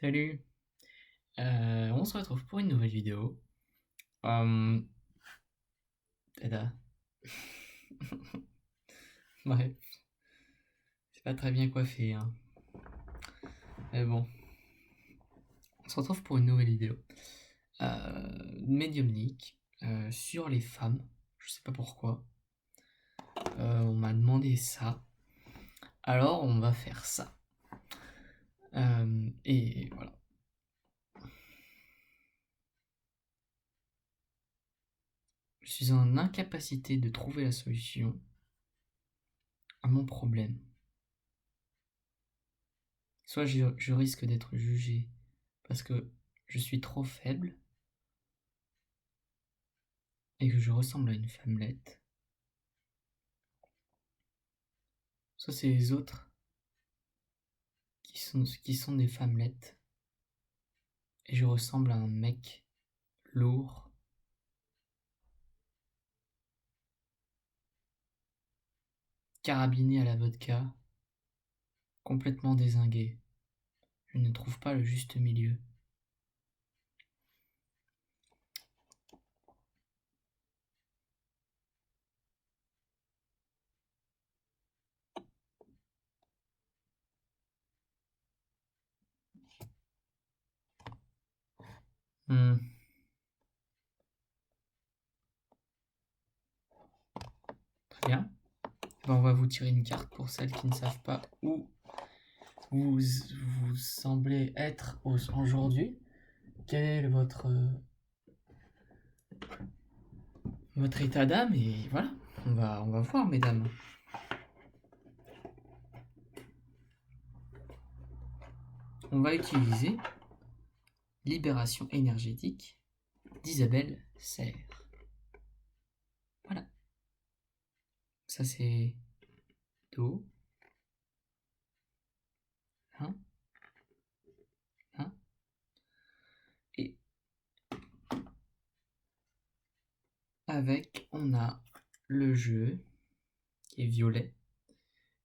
Salut, on se retrouve pour une nouvelle vidéo. Euh, tada. Bref, c'est pas très bien coiffé, hein. Mais bon, on se retrouve pour une nouvelle vidéo. Médiumnique, sur les femmes. Je sais pas pourquoi. On m'a demandé ça. Alors on va faire ça. Et voilà. Je suis en incapacité de trouver la solution à mon problème. Soit je risque d'être jugé parce que je suis trop faible et que je ressemble à une femmelette. Soit c'est les autres qui sont des femmelettes et je ressemble à un mec lourd, carabiné à la vodka, complètement dézingué. Je ne trouve pas le juste milieu. Hmm, très bien. Ben, on va vous tirer une carte pour celles qui ne savent pas où vous semblez être aujourd'hui. Quel est votre état d'âme? Et voilà, on va voir, mesdames. On va utiliser Libération énergétique d'Isabelle Serre. Voilà. Ça c'est Do. Hein, hein. Et avec, on a le jeu qui est violet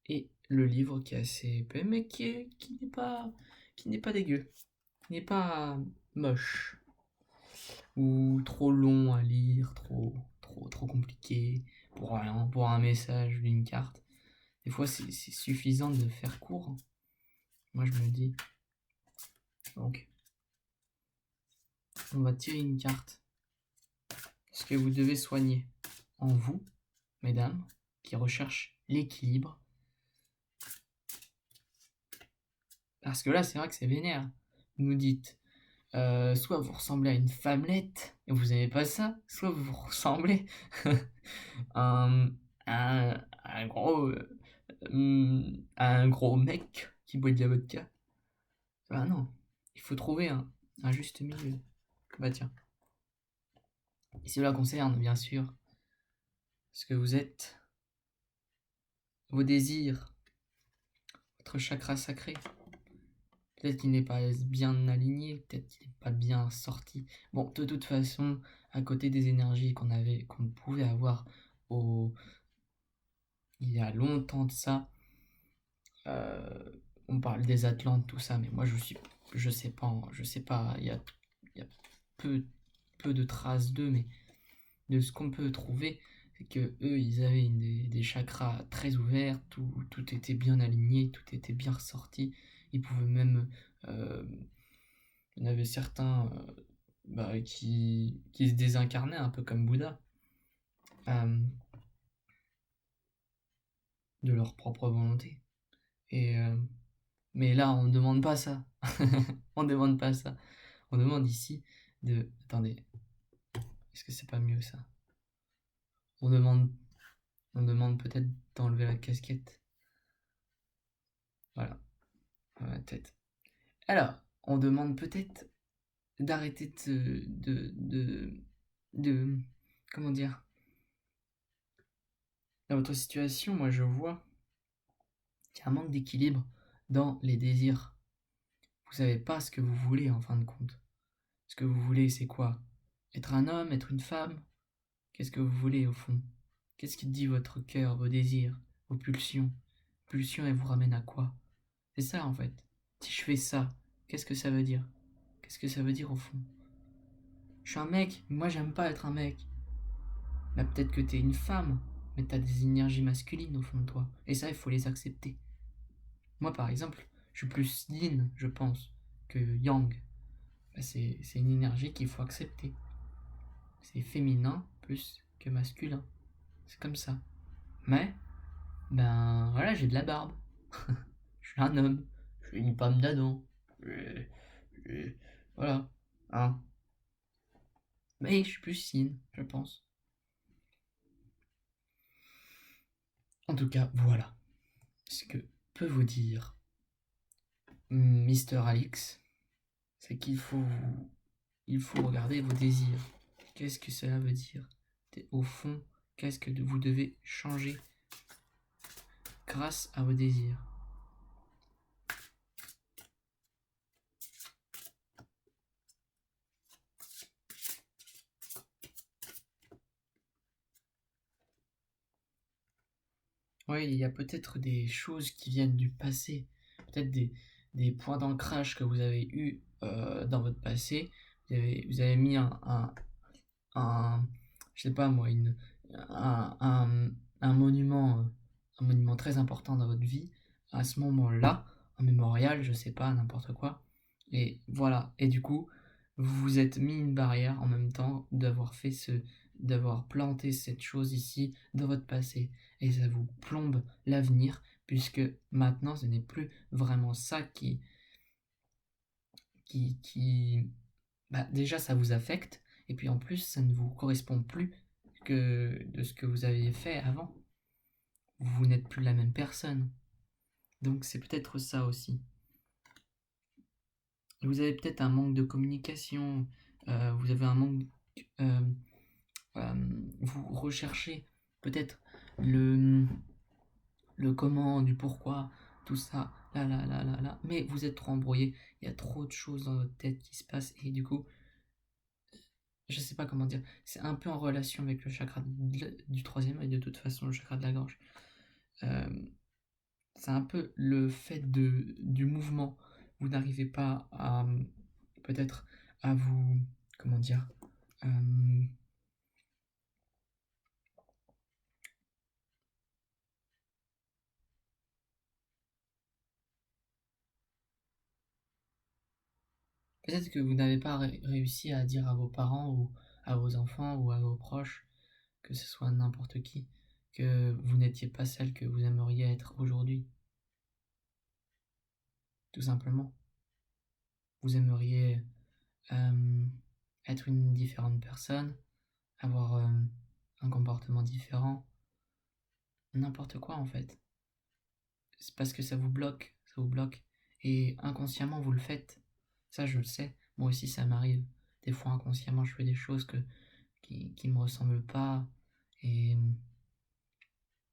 et le livre qui est assez épais, mais qui n'est pas dégueu, qui n'est pas moche ou trop long à lire, trop compliqué pour rien, pour un message d'une carte. Des fois, c'est suffisant de faire court. Moi, je me dis. Donc, on va tirer une carte. Ce que vous devez soigner en vous, mesdames, qui recherchent l'équilibre. Parce que là, c'est vrai que c'est vénère. Vous nous dites, soit vous ressemblez à une femmelette, et vous n'aimez pas ça, soit vous ressemblez à un gros, à un gros mec qui boit de la vodka. Ah non, il faut trouver un juste milieu. Bah tiens. Et cela concerne, bien sûr, ce que vous êtes, vos désirs, votre chakra sacré. Peut-être qu'il n'est pas bien aligné, peut-être qu'il n'est pas bien sorti. Bon, de toute façon, à côté des énergies qu'on pouvait avoir il y a longtemps de ça, on parle des Atlantes, tout ça, mais moi je sais pas, il y a peu de traces d'eux, mais de ce qu'on peut trouver, c'est que eux, ils avaient des chakras très ouverts, tout était bien aligné, tout était bien ressorti. Ils pouvaient même, euh, il y en avait certains qui se désincarnaient un peu comme Bouddha, euh, de leur propre volonté. Et, mais là, on ne demande pas ça. On ne demande pas ça. On demande ici de... Attendez, est-ce que c'est pas mieux ça? On demande, on demande peut-être d'enlever la casquette. Voilà, la tête. Alors, on demande peut-être d'arrêter de... Comment dire? Dans votre situation, moi je vois qu'il y a un manque d'équilibre dans les désirs. Vous savez pas ce que vous voulez en fin de compte. Ce que vous voulez, c'est quoi? Être un homme, être une femme? Qu'est-ce que vous voulez au fond? Qu'est-ce qui dit votre cœur, vos désirs, vos pulsions? Pulsions, elles vous ramènent à quoi? C'est ça en fait. Si je fais ça, qu'est-ce que ça veut dire? Qu'est-ce que ça veut dire au fond? Je suis un mec, moi j'aime pas être un mec. Bah peut-être que t'es une femme, mais t'as des énergies masculines au fond de toi. Et ça, il faut les accepter. Moi par exemple, je suis plus yin, je pense, que yang. Bah, c'est une énergie qu'il faut accepter. C'est féminin plus que masculin. C'est comme ça. Mais, ben voilà, j'ai de la barbe. Je suis un homme. Je suis une pomme d'Adam. Euh, voilà. Hein. Mais je suis plus yin, je pense. En tout cas, voilà ce que peut vous dire Mister Alix, c'est il faut regarder vos désirs. Qu'est-ce que cela veut dire? Au fond, qu'est-ce que vous devez changer grâce à vos désirs? Oui, il y a peut-être des choses qui viennent du passé, peut-être des points d'ancrage que vous avez eus dans votre passé. Vous avez mis un je sais pas moi, un, un, un monument très important dans votre vie à ce moment-là, un mémorial, je sais pas, n'importe quoi. Et voilà. Et du coup, vous vous êtes mis une barrière en même temps d'avoir planté cette chose ici dans votre passé. Et ça vous plombe l'avenir, puisque maintenant, ce n'est plus vraiment ça qui bah, déjà, ça vous affecte, et puis en plus, ça ne vous correspond plus que de ce que vous aviez fait avant. Vous n'êtes plus la même personne. Donc c'est peut-être ça aussi. Vous avez peut-être un manque de communication, vous avez un manque... euh, euh, vous recherchez peut-être le, le comment, du pourquoi, tout ça, là, mais vous êtes trop embrouillé, il y a trop de choses dans votre tête qui se passent, et du coup, je sais pas comment dire, c'est un peu en relation avec le chakra du troisième œil, de toute façon, le chakra de la gorge. Euh, c'est un peu le fait du mouvement. Vous n'arrivez pas à, peut-être, à vous, comment dire, euh, peut-être que vous n'avez pas réussi à dire à vos parents ou à vos enfants ou à vos proches, que ce soit n'importe qui, que vous n'étiez pas celle que vous aimeriez être aujourd'hui, tout simplement. Vous aimeriez euh, être une différente personne, avoir un comportement différent, n'importe quoi en fait. C'est parce que ça vous bloque, ça vous bloque. Et inconsciemment, vous le faites. Ça, je le sais. Moi aussi, ça m'arrive. Des fois, inconsciemment, je fais des choses qui me ressemblent pas. Et,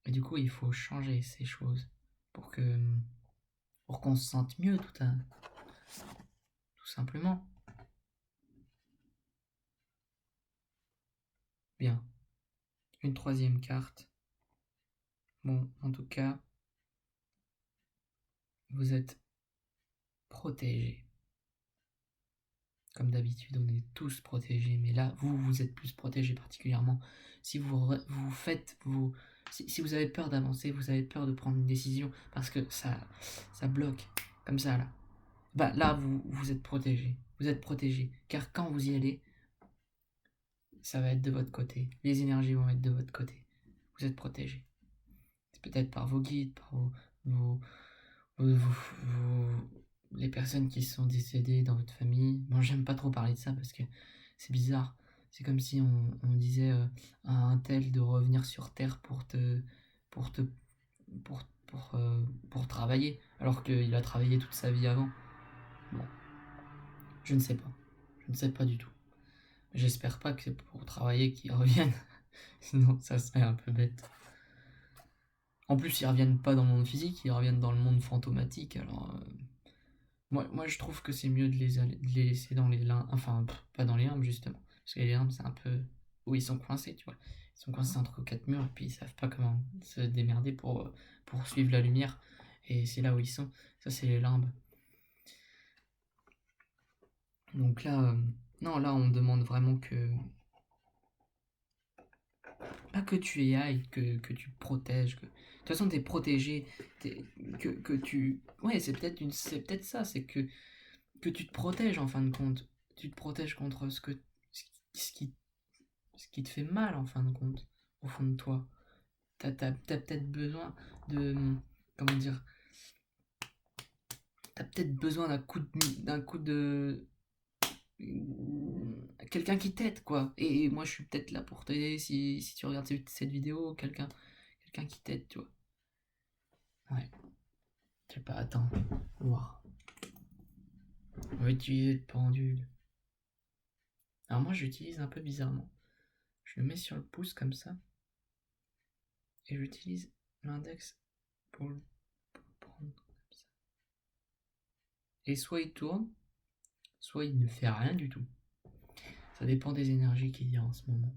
et du coup, il faut changer ces choses pour que pour qu'on se sente mieux, tout simplement. Bien. Une troisième carte. Bon, en tout cas, vous êtes protégé. Comme d'habitude, on est tous protégés, mais là, vous êtes plus protégé particulièrement. Si vous faites, si vous avez peur d'avancer, vous avez peur de prendre une décision, parce que ça bloque, comme ça, là. Bah, là, vous êtes protégé. Vous êtes protégé, car quand vous y allez, ça va être de votre côté. Les énergies vont être de votre côté. Vous êtes protégé. C'est peut-être par vos guides, par vos, les personnes qui sont décédées dans votre famille. Bon, j'aime pas trop parler de ça parce que c'est bizarre. C'est comme si on disait à un tel de revenir sur Terre pour te, pour travailler, alors qu'il a travaillé toute sa vie avant. Bon, je ne sais pas. Je ne sais pas du tout. J'espère pas que c'est pour travailler qu'ils reviennent. Sinon, ça serait un peu bête. En plus, ils reviennent pas dans le monde physique, ils reviennent dans le monde fantomatique. Alors, moi, je trouve que c'est mieux de les laisser dans les limbes. Enfin, pas dans les limbes, justement. Parce que les limbes, c'est un peu où ils sont coincés, tu vois. Ils sont coincés entre quatre murs et puis ils savent pas comment se démerder pour suivre la lumière. Et c'est là où ils sont. Ça, c'est les limbes. Donc là, non, là, on demande vraiment que, pas que tu y ailles, que tu protèges. De toute façon, t'es protégé. Que tu. Ouais, c'est peut-être ça, c'est que tu te protèges en fin de compte. Tu te protèges contre ce qui, ce qui te fait mal en fin de compte, au fond de toi. T'as peut-être besoin de. Comment dire? T'as peut-être besoin d'un coup de. Quelqu'un qui t'aide, quoi. Et moi, je suis peut-être là pour t'aider si tu regardes cette vidéo, quelqu'un qui t'aide, tu vois. Ouais, je sais pas, attends, on va voir. On va utiliser le pendule. Alors moi, j'utilise un peu bizarrement. Je le mets sur le pouce comme ça, et j'utilise l'index pour le prendre comme ça. Et soit il tourne, soit il ne fait rien du tout. Ça dépend des énergies qu'il y a en ce moment.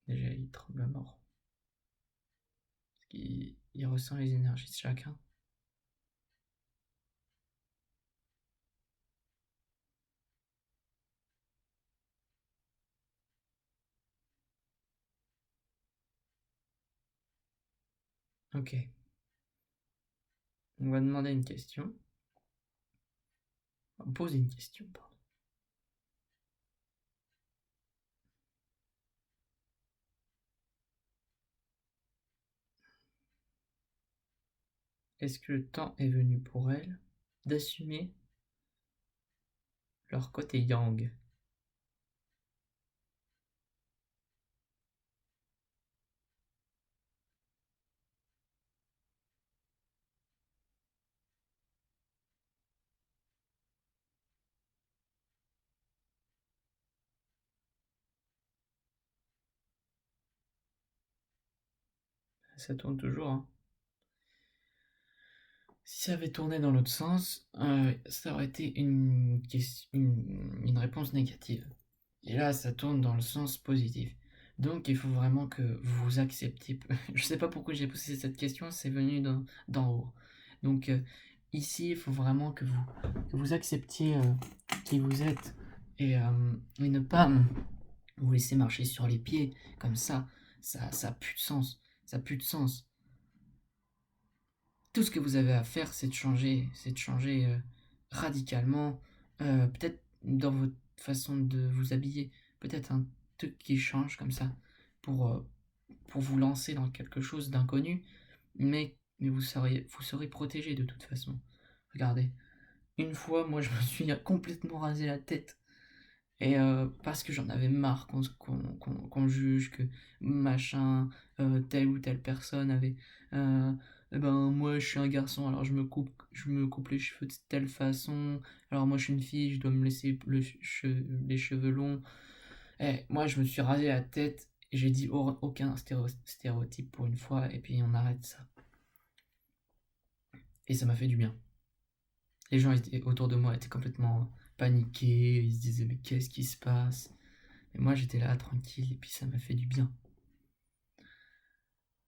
Déjà, il tremble à mort. Parce qu'il ressent les énergies de chacun. Ok. On va demander une question. On va poser une question, pardon. Est-ce que le temps est venu pour elles d'assumer leur côté yang? Ça tourne toujours, hein. Si ça avait tourné dans l'autre sens, ça aurait été une réponse négative. Et là, ça tourne dans le sens positif. Donc, il faut vraiment que vous acceptiez. Je sais pas pourquoi j'ai posé cette question, c'est venu d'en haut. Donc, ici, il faut vraiment que vous acceptiez qui vous êtes et ne pas vous laisser marcher sur les pieds comme ça. Ça a plus de sens. Ça a plus de sens. Tout ce que vous avez à faire, c'est de changer radicalement, peut-être dans votre façon de vous habiller, peut-être un truc qui change comme ça pour, euh, pour vous lancer dans quelque chose d'inconnu, mais vous serez protégé de toute façon. Regardez, une fois, moi, je me suis complètement rasé la tête. Et parce que j'en avais marre qu'on juge que machin, telle ou telle personne avait. euh, eh ben, moi je suis un garçon, alors je me coupe les cheveux de telle façon. Alors moi je suis une fille, je dois me laisser les cheveux longs. Et moi je me suis rasé la tête et j'ai dit aucun stéréotype pour une fois, et puis on arrête ça. Et ça m'a fait du bien. Les gens autour de moi étaient complètement paniqués, ils se disaient mais qu'est-ce qui se passe? Et moi j'étais là tranquille et puis ça m'a fait du bien.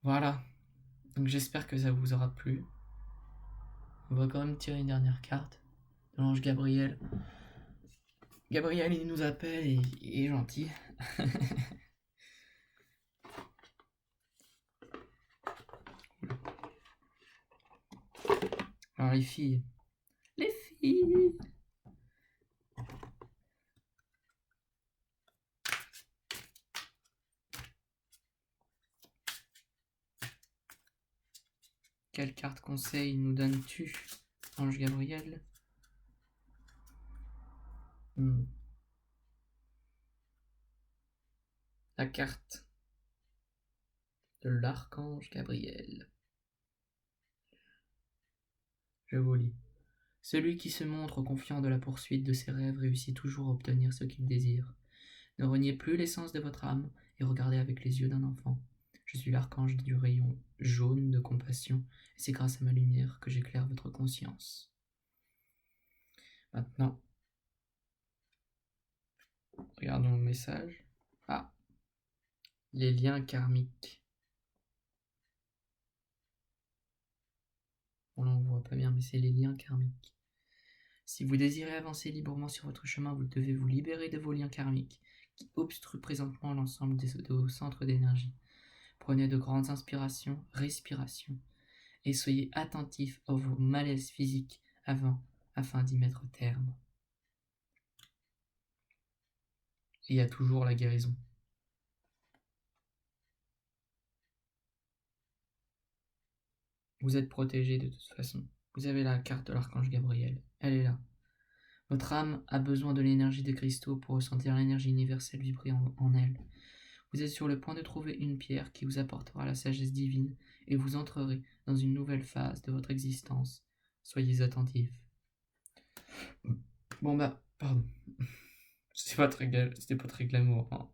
Voilà, donc j'espère que ça vous aura plu. On va quand même tirer une dernière carte. L'ange Gabriel. Gabriel il nous appelle et il est gentil. Alors les filles. Les filles. Quelle carte conseil nous donnes-tu, Ange Gabriel? La carte de l'archange Gabriel. Je vous lis. Celui qui se montre confiant de la poursuite de ses rêves réussit toujours à obtenir ce qu'il désire. Ne reniez plus l'essence de votre âme et regardez avec les yeux d'un enfant. Je suis l'archange du rayon jaune de compassion, et c'est grâce à ma lumière que j'éclaire votre conscience. Maintenant, regardons le message. Ah, les liens karmiques. Bon là on voit pas bien, mais c'est les liens karmiques. Si vous désirez avancer librement sur votre chemin, vous devez vous libérer de vos liens karmiques qui obstruent présentement l'ensemble de vos centres d'énergie. Prenez de grandes inspirations, respirations, et soyez attentif à vos malaises physiques afin d'y mettre terme. Et il y a toujours la guérison. Vous êtes protégé de toute façon. Vous avez la carte de l'archange Gabriel. Elle est là. Votre âme a besoin de l'énergie des cristaux pour ressentir l'énergie universelle vibrer en elle. Vous êtes sur le point de trouver une pierre qui vous apportera la sagesse divine et vous entrerez dans une nouvelle phase de votre existence. Soyez attentifs. Bon bah, pardon. C'était pas très glamour. Hein.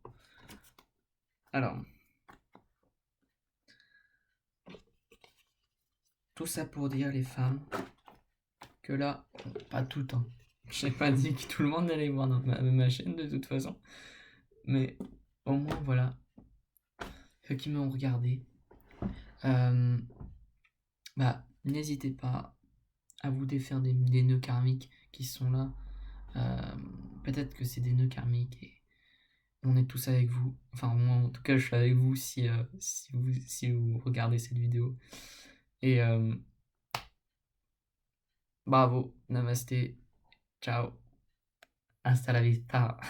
Alors, tout ça pour dire les femmes que là, pas toutes, hein. J'ai pas dit que tout le monde allait voir dans ma chaîne de toute façon, mais au moins voilà, ceux qui m'ont regardé, bah n'hésitez pas à vous défaire des nœuds karmiques qui sont là. Peut-être que c'est des nœuds karmiques et on est tous avec vous. Enfin, moi en tout cas, je suis avec vous si vous regardez cette vidéo. Et bravo, namasté, ciao, hasta la vista.